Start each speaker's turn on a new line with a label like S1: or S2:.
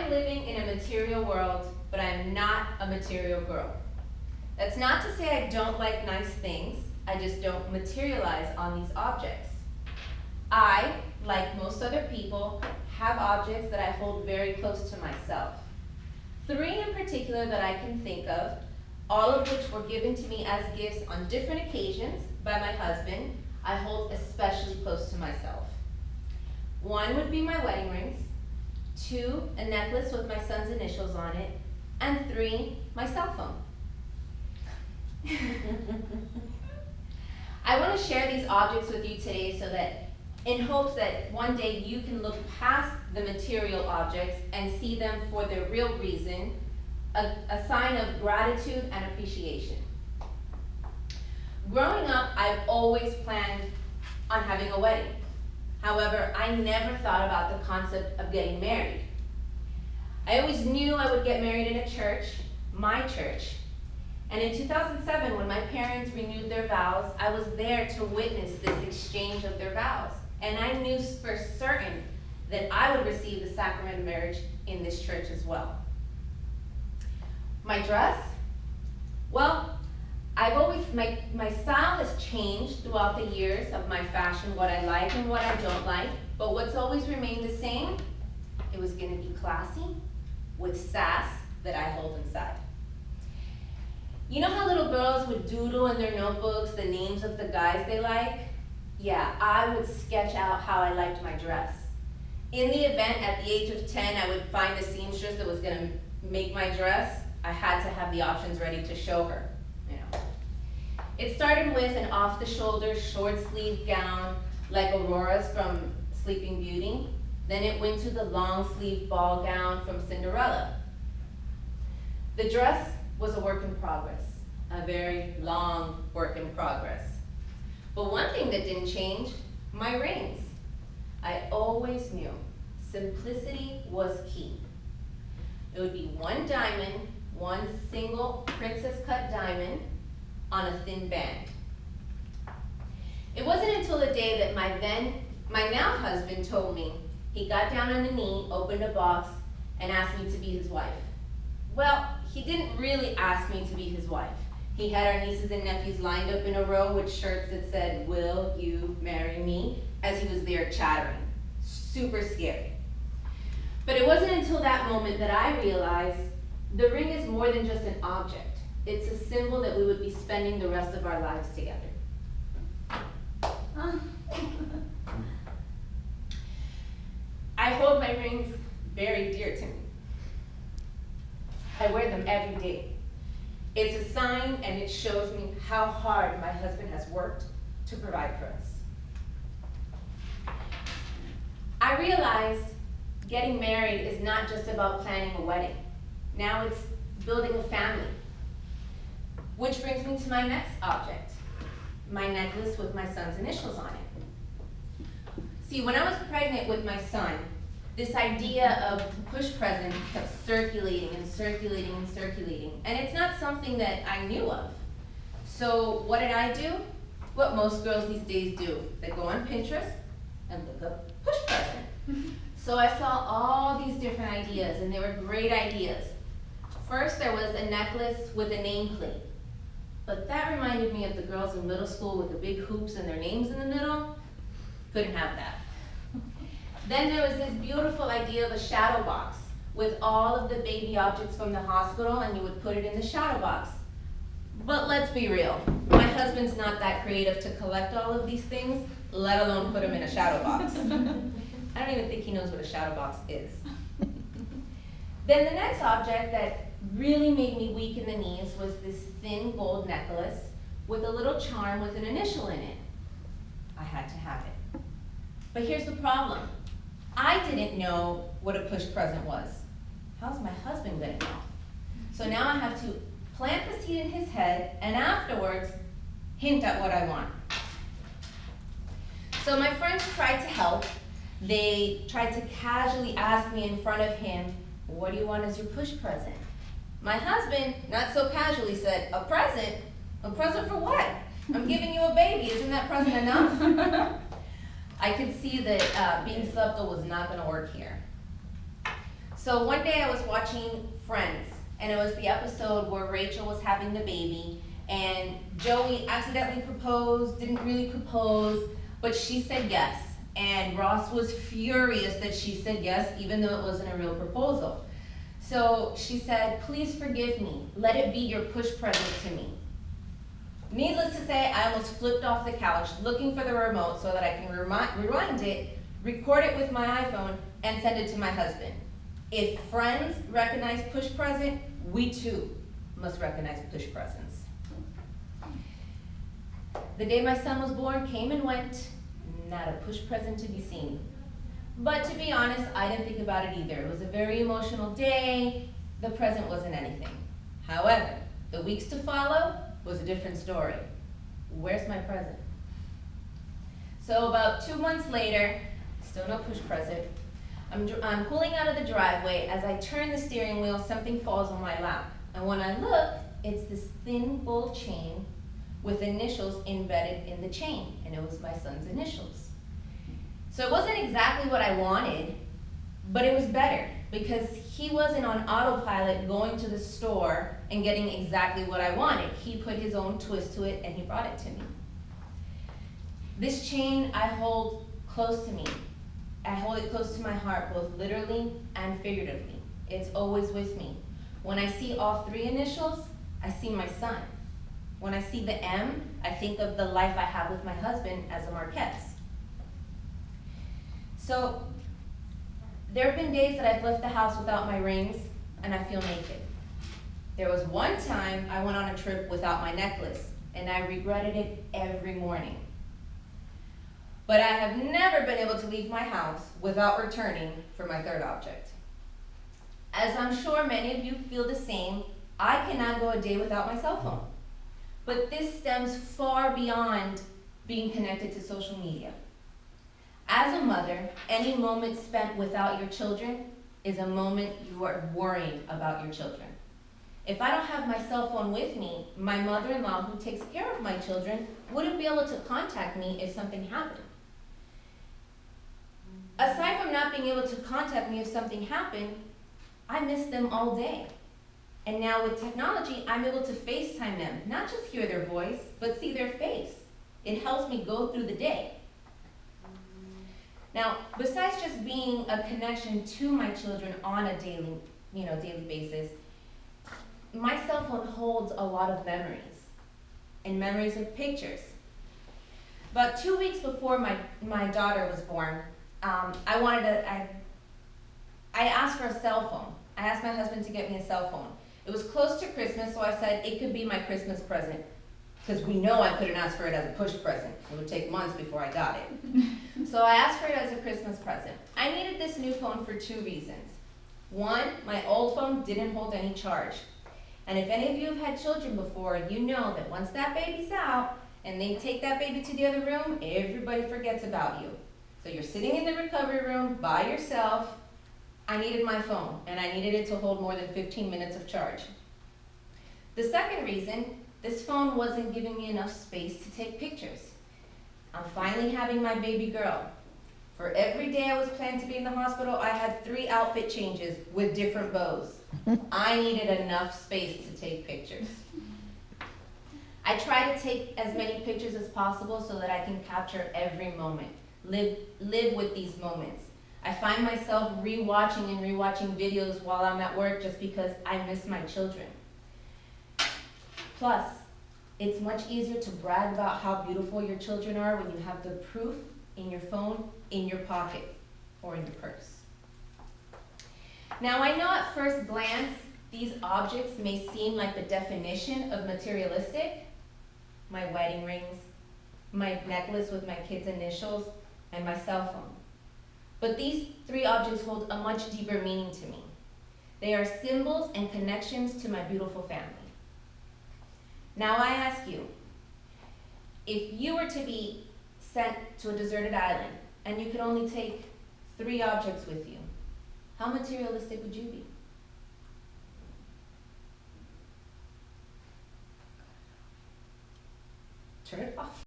S1: am living in a material world, but I am not a material girl. That's not to say I don't like nice things, I just don't materialize on these objects. I, like most other people, have objects that I hold very close to myself. 3 in particular that I can think of, all of which were given to me as gifts on different occasions by my husband, I hold especially close to myself. 1 would be my wedding rings, 2, a necklace with my son's initials on it, and 3, my cell phone. I want to share these objects with you today so that, in hopes that one day you can look past the material objects and see them for their real reason, a sign of gratitude and appreciation. Growing up, I've always planned on having a wedding. However, I never thought about the concept of getting married. I always knew I would get married in a church, my church. And in 2007, when my parents renewed their vows, I was there to witness this exchange of their vows. And I knew for certain that I would receive the sacrament of marriage in this church as well. My dress? Well, my style has changed throughout the years of my fashion, what I like and what I don't like. But what's always remained the same, it was gonna be classy with sass that I hold inside. You know how little girls would doodle in their notebooks the names of the guys they like? Yeah, I would sketch out how I liked my dress. In the event at the age of 10, I would find a seamstress that was gonna make my dress. I had to have the options ready to show her, you know. It started with an off-the-shoulder short sleeve gown like Aurora's from Sleeping Beauty. Then it went to the long sleeve ball gown from Cinderella. The dress was a work in progress, a very long work in progress. But one thing that didn't change, my rings. I always knew simplicity was key. It would be 1 diamond, 1 single princess cut diamond on a thin band. It wasn't until the day that my now husband told me he got down on a knee, opened a box, and asked me to be his wife. Well, he didn't really ask me to be his wife. He had our nieces and nephews lined up in a row with shirts that said, "Will you marry me?" as he was there chattering. Super scary. But it wasn't until that moment that I realized the ring is more than just an object. It's a symbol that we would be spending the rest of our lives together. I hold my rings very dear to me. I wear them every day. It's a sign and it shows me how hard my husband has worked to provide for us. I realized getting married is not just about planning a wedding. Now it's building a family. Which brings me to my next object, my necklace with my son's initials on it. See, when I was pregnant with my son, this idea of push present kept circulating and circulating and circulating. And it's not something that I knew of. So what did I do? What most girls these days do. They go on Pinterest and look up push present. So I saw all these different ideas, and they were great ideas. First, there was a necklace with a nameplate. But that reminded me of the girls in middle school with the big hoops and their names in the middle. Couldn't have that. Then there was this beautiful idea of a shadow box with all of the baby objects from the hospital, and you would put it in the shadow box. But let's be real, my husband's not that creative to collect all of these things, let alone put them in a shadow box. I don't even think he knows what a shadow box is. Then the next object that really made me weak in the knees was this thin gold necklace with a little charm with an initial in it. I had to have it. But here's the problem. I didn't know what a push present was. How's my husband gonna know? So now I have to plant the seed in his head and afterwards hint at what I want. So my friends tried to help. They tried to casually ask me in front of him, "What do you want as your push present?" My husband, not so casually, said, "A present? A present for what? I'm giving you a baby, isn't that present enough?" I could see that being subtle was not gonna work here. So So one day I was watching Friends, and it was the episode where Rachel was having the baby, and Joey accidentally proposed, didn't really propose, but she said yes. And Ross was furious that she said yes, even though it wasn't a real proposal. So she said, "Please forgive me. Let it be your push present to me." Needless to say, I almost flipped off the couch looking for the remote so that I can rewind it, record it with my iPhone, and send it to my husband. If Friends recognize push present, we too must recognize push presents. The day my son was born came and went, not a push present to be seen. But to be honest, I didn't think about it either. It was a very emotional day. The present wasn't anything. However, the weeks to follow was a different story. Where's my present? So about 2 months later, still no push present. I'm pulling out of the driveway. As I turn the steering wheel, something falls on my lap. And when I look, it's this thin gold chain with initials embedded in the chain, and it was my son's initials. So it wasn't exactly what I wanted, but it was better because he wasn't on autopilot going to the store and getting exactly what I wanted. He put his own twist to it and he brought it to me. This chain I hold close to me. I hold it close to my heart, both literally and figuratively. It's always with me. When I see all 3 initials, I see my son. When I see the M, I think of the life I have with my husband as a Marquez. So there have been days that I've left the house without my rings and I feel naked. There was one time I went on a trip without my necklace and I regretted it every morning. But I have never been able to leave my house without returning for my 3rd object. As I'm sure many of you feel the same, I cannot go a day without my cell phone. But this stems far beyond being connected to social media. As a mother, any moment spent without your children is a moment you are worrying about your children. If I don't have my cell phone with me, my mother-in-law, who takes care of my children, wouldn't be able to contact me if something happened. Aside from not being able to contact me if something happened, I miss them all day. And now with technology, I'm able to FaceTime them, not just hear their voice, but see their face. It helps me go through the day. Now, besides just being a connection to my children on a daily basis, my cell phone holds a lot of memories, and memories of pictures. About 2 weeks before my daughter was born, I asked for a cell phone. I asked my husband to get me a cell phone. It was close to Christmas, so I said it could be my Christmas present, because we know I couldn't ask for it as a push present. It would take months before I got it. So I asked for it as a Christmas present. I needed this new phone for 2 reasons. One, my old phone didn't hold any charge. And if any of you have had children before, you know that once that baby's out and they take that baby to the other room, everybody forgets about you. So you're sitting in the recovery room by yourself. I needed my phone, and I needed it to hold more than 15 minutes of charge. The second reason, this phone wasn't giving me enough space to take pictures. I'm finally having my baby girl. For every day I was planned to be in the hospital, I had 3 outfit changes with different bows. I needed enough space to take pictures. I try to take as many pictures as possible so that I can capture every moment, live with these moments. I find myself rewatching videos while I'm at work just because I miss my children. Plus, it's much easier to brag about how beautiful your children are when you have the proof in your phone, in your pocket, or in your purse. Now, I know at first glance, these objects may seem like the definition of materialistic. My wedding rings, my necklace with my kids' initials, and my cell phone. But these 3 objects hold a much deeper meaning to me. They are symbols and connections to my beautiful family. Now I ask you, if you were to be sent to a deserted island and you could only take 3 objects with you, how materialistic would you be? Turn it off.